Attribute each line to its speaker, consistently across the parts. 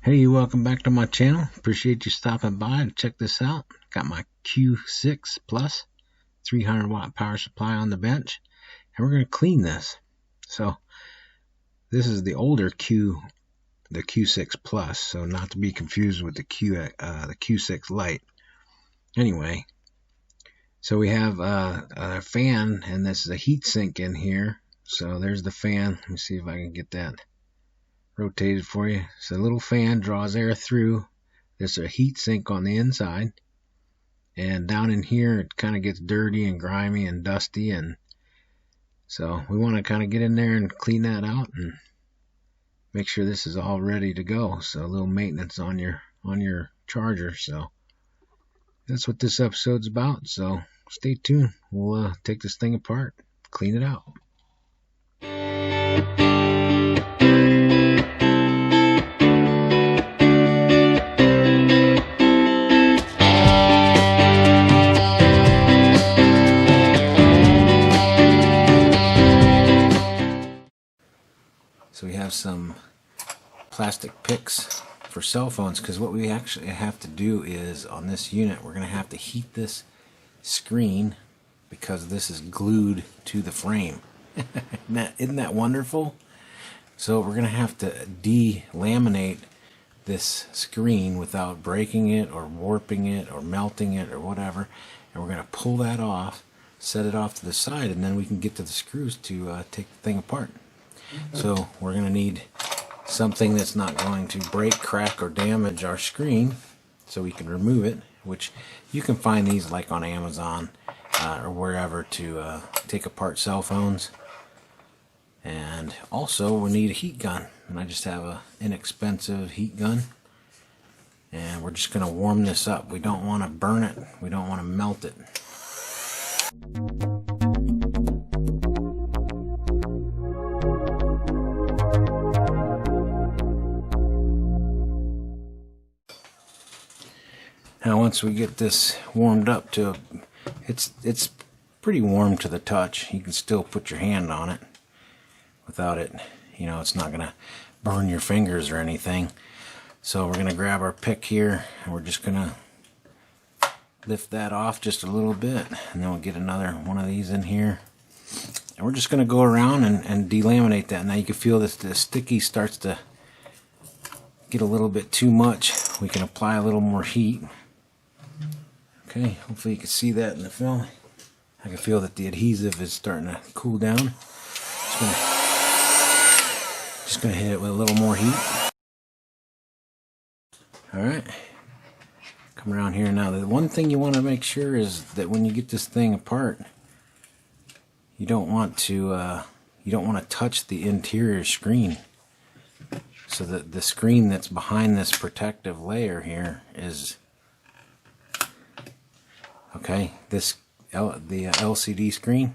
Speaker 1: Hey, welcome back to my channel. Appreciate you stopping by and check this out. Got my Q6 Plus 300 watt power supply on the bench, and we're going to clean this. So this is the older the Q6 Plus, so not to be confused with the Q6 Lite. Anyway, so we have a fan, and this is a heat sink in here. So there's the fan. Let me see if I can get that rotated for you. So a little fan draws air through. There's a heat sink on the inside, and down in here it kind of gets dirty and grimy and dusty, and so we want to kind of get in there and clean that out and make sure this is all ready to go. So a little maintenance on your charger. So that's what this episode's about, so stay tuned. We'll take this thing apart, clean it out. So we have some plastic picks for cell phones, because what we actually have to do is, on this unit, we're going to have to heat this screen because this is glued to the frame. Isn't that wonderful? So we're going to have to delaminate this screen without breaking it or warping it or melting it or whatever, and we're going to pull that off, set it off to the side, and then we can get to the screws to take the thing apart. So we're going to need something that's not going to break, crack, or damage our screen, so we can remove it, which you can find these like on Amazon or wherever to take apart cell phones. And also we need a heat gun, and I just have an inexpensive heat gun, and we're just going to warm this up. We don't want to burn it, we don't want to melt it. Now once we get this warmed up to, it's pretty warm to the touch. You can still put your hand on it without it, it's not gonna burn your fingers or anything. So we're gonna grab our pick here, and we're just gonna lift that off just a little bit, and then we'll get another one of these in here, and we're just gonna go around and delaminate that. Now you can feel this, the sticky starts to get a little bit too much. We can apply a little more heat. Okay, hopefully you can see that in the film. I can feel that the adhesive is starting to cool down. Just gonna hit it with a little more heat. Alright, come around here now. The one thing you want to make sure is that when you get this thing apart, you don't want to touch the interior screen, so that the screen that's behind this protective layer here is okay. The LCD screen,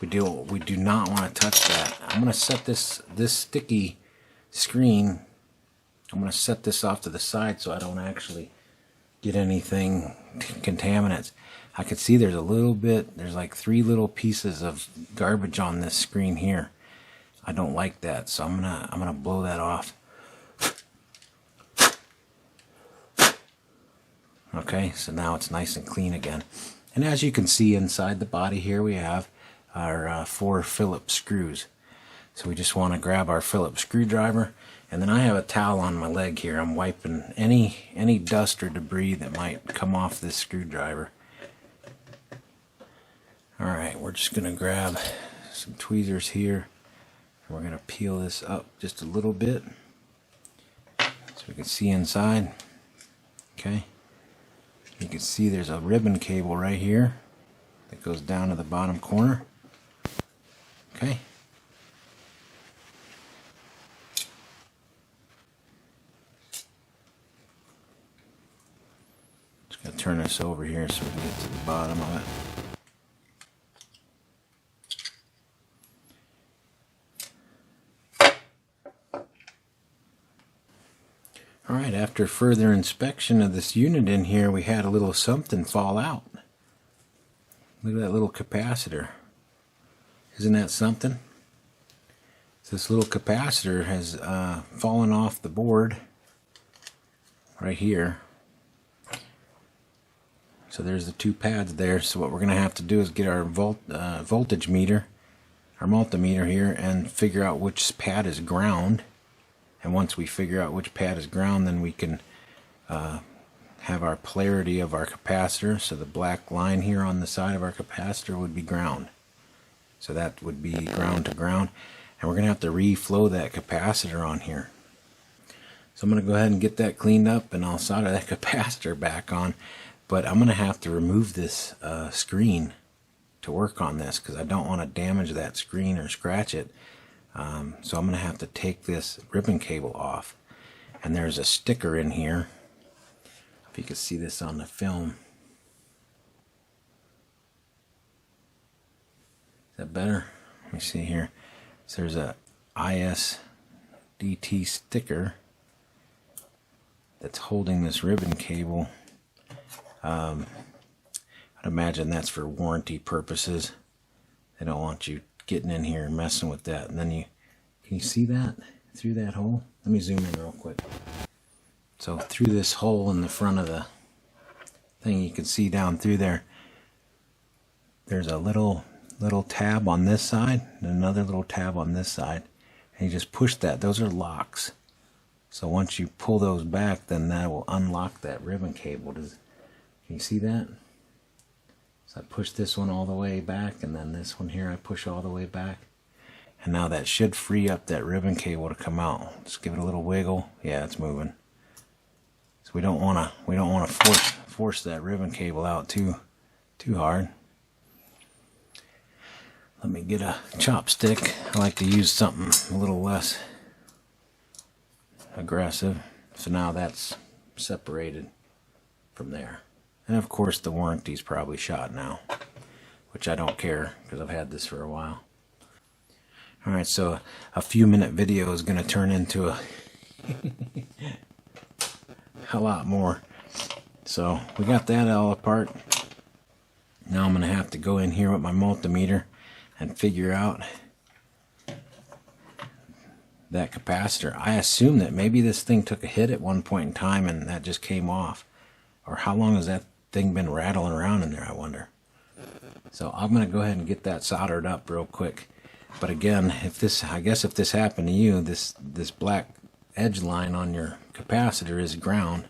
Speaker 1: we do not want to touch that. I'm going to set this sticky screen, I'm going to set this off to the side so I don't actually get anything contaminants. I can see there's a little bit, there's like 3 little pieces of garbage on this screen here. I don't like that, so I'm gonna blow that off. Okay, so now it's nice and clean again. And as you can see inside the body here, we have our 4 Phillips screws. So we just want to grab our Phillips screwdriver, and then I have a towel on my leg here. I'm wiping any dust or debris that might come off this screwdriver. Alright, we're just going to grab some tweezers here, and we're going to peel this up just a little bit so we can see inside. Okay. You can see there's a ribbon cable right here that goes down to the bottom corner. Okay. Just going to turn this over here so we can get to the bottom of it. Alright, after further inspection of this unit in here, we had a little something fall out. Look at that little capacitor. Isn't that something? This little capacitor has fallen off the board, right here. So there's the two pads there. So what we're going to have to do is get our voltage meter, our multimeter here, and figure out which pad is ground. And once we figure out which pad is ground, then we can have our polarity of our capacitor. So the black line here on the side of our capacitor would be ground. So that would be ground to ground. And we're going to have to reflow that capacitor on here. So I'm going to go ahead and get that cleaned up, and I'll solder that capacitor back on. But I'm going to have to remove this screen to work on this, because I don't want to damage that screen or scratch it. So I'm going to have to take this ribbon cable off. And there's a sticker in here. If you can see this on the film. Is that better? Let me see here. So there's a ISDT sticker that's holding this ribbon cable. I'd imagine that's for warranty purposes. They don't want you getting in here and messing with that. And then can you see that through that hole? Let me zoom in real quick. So through this hole in the front of the thing, you can see down through there, there's a little tab on this side and another little tab on this side. And you just push that. Those are locks. So once you pull those back, then that will unlock that ribbon cable. Can you see that? So I push this one all the way back, and then this one here I push all the way back. And now that should free up that ribbon cable to come out. Just give it a little wiggle. Yeah, it's moving. So we don't want to force that ribbon cable out too hard. Let me get a chopstick. I like to use something a little less aggressive. So now that's separated from there. And of course the warranty's probably shot now, which I don't care because I've had this for a while. Alright, so a few minute video is going to turn into a lot more. So we got that all apart. Now I'm going to have to go in here with my multimeter and figure out that capacitor. I assume that maybe this thing took a hit at one point in time and that just came off. Or how long has that thing been rattling around in there, I wonder. So I'm going to go ahead and get that soldered up real quick. But again, I guess if this happened to you, this black edge line on your capacitor is ground.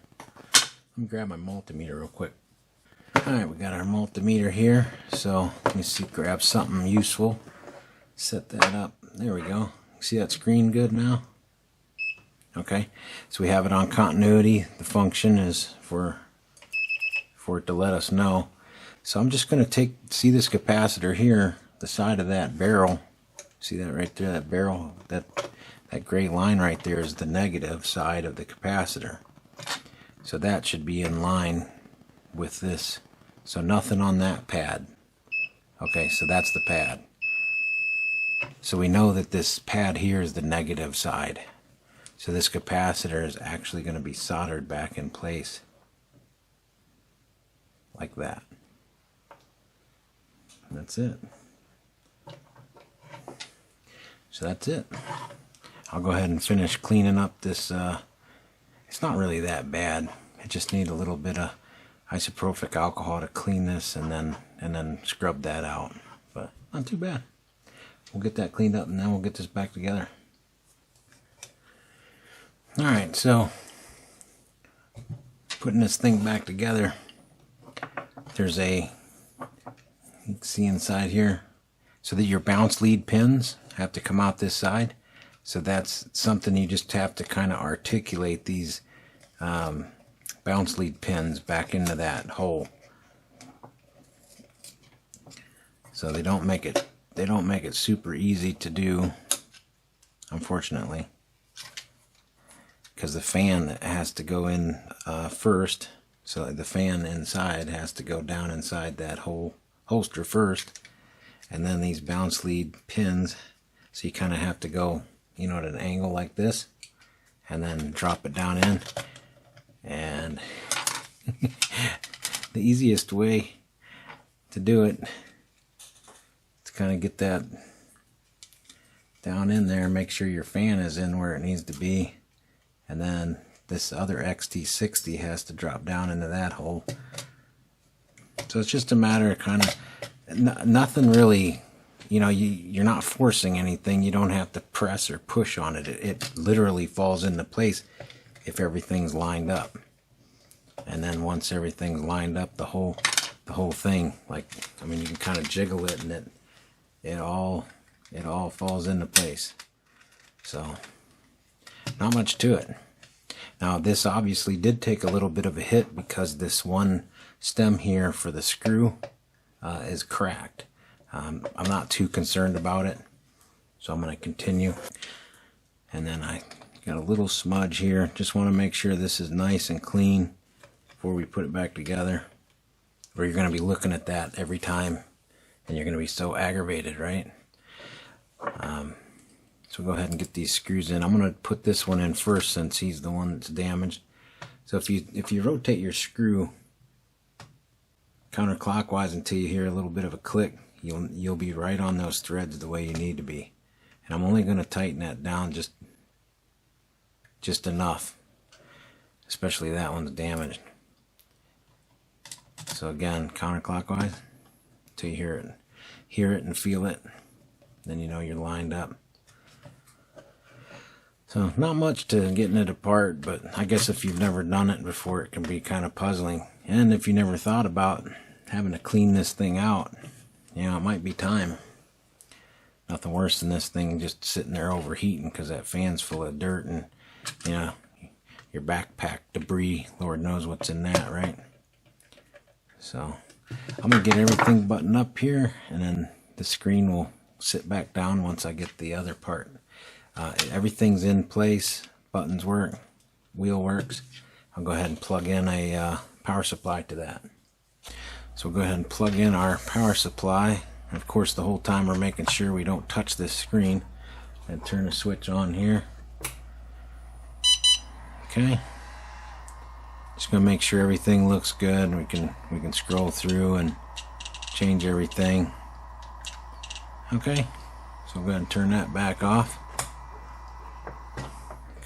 Speaker 1: Let me grab my multimeter real quick. Alright, we got our multimeter here. So let me see, grab something useful. Set that up. There we go. See that screen good now? Okay, so we have it on continuity. The function is for it to let us know. So I'm just going to see this capacitor here, the side of that barrel. See that right there, that barrel, that gray line right there is the negative side of the capacitor. So that should be in line with this. So nothing on that pad. Okay, so that's the pad. So we know that this pad here is the negative side. So this capacitor is actually going to be soldered back in place. Like that. And that's it. So that's it. I'll go ahead and finish cleaning up this. It's not really that bad. I just need a little bit of isopropyl alcohol to clean this, and then scrub that out. But not too bad. We'll get that cleaned up, and then we'll get this back together. Alright, so putting this thing back together, there's you can see inside here, so that your bounce lead pins have to come out this side. So that's something you just have to kind of articulate these bounce lead pins back into that hole. So they don't make it super easy to do, unfortunately, because the fan has to go in first. So the fan inside has to go down inside that whole holster first, and then these bounce lead pins, so you kind of have to go, you know, at an angle like this, and then drop it down in. And the easiest way to do it, to kind of get that down in there, make sure your fan is in where it needs to be, and then this other XT60 has to drop down into that hole. So it's just a matter of kind of nothing really, you know, you're not forcing anything. You don't have to press or push on it. It literally falls into place if everything's lined up. And then once everything's lined up, the whole thing, like, I mean, you can kind of jiggle it and it all falls into place. So not much to it. Now this obviously did take a little bit of a hit because this one stem here for the screw is cracked. I'm not too concerned about it, so I'm going to continue. And then I got a little smudge here. Just want to make sure this is nice and clean before we put it back together, or you're going to be looking at that every time and you're going to be so aggravated, right? So go ahead and get these screws in. I'm going to put this one in first since he's the one that's damaged. So if you rotate your screw counterclockwise until you hear a little bit of a click, you'll be right on those threads the way you need to be. And I'm only going to tighten that down just enough, especially that one's damaged. So again, counterclockwise until you hear it and feel it. Then you know you're lined up. So not much to getting it apart, but I guess if you've never done it before, it can be kind of puzzling. And if you never thought about having to clean this thing out, you know, it might be time. Nothing worse than this thing just sitting there overheating because that fan's full of dirt and, you know, your backpack debris. Lord knows what's in that, right? So I'm going to get everything buttoned up here, and then the screen will sit back down once I get the other part. Everything's in place, buttons work, wheel works. I'll go ahead and plug in a power supply to that. So we'll go ahead and plug in our power supply. And of course, the whole time we're making sure we don't touch this screen. And turn the switch on here. Okay. Just gonna make sure everything looks good. We can scroll through and change everything. Okay. So we'll go ahead and turn that back off.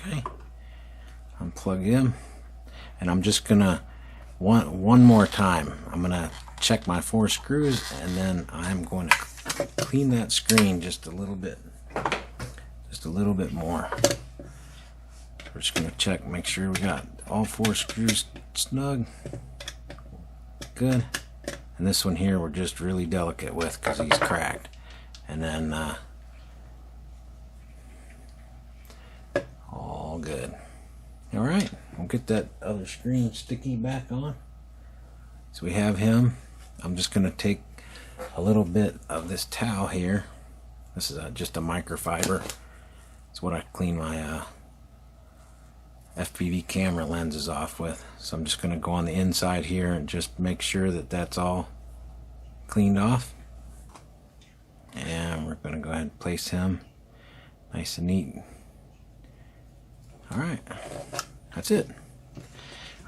Speaker 1: Okay, unplug him, and I'm just gonna one more time. I'm gonna check my 4 screws, and then I'm going to clean that screen just a little bit more. We're just gonna check, make sure we got all 4 screws snug, good. And this one here we're just really delicate with because he's cracked. And then all good. All right, we'll get that other screen sticky back on. So we have him. I'm just going to take a little bit of this towel here. This is just a microfiber. It's what I clean my FPV camera lenses off with. So I'm just going to go on the inside here and just make sure that that's all cleaned off. And we're going to go ahead and place him nice and neat. Alright, that's it.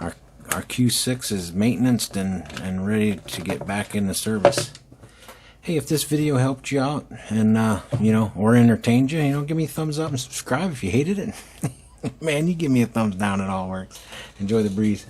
Speaker 1: Our Q6 is maintenanced and ready to get back into service. Hey, if this video helped you out and you know, or entertained you, give me a thumbs up and subscribe if you hated it. Man, you give me a thumbs down, it all works. Enjoy the breeze.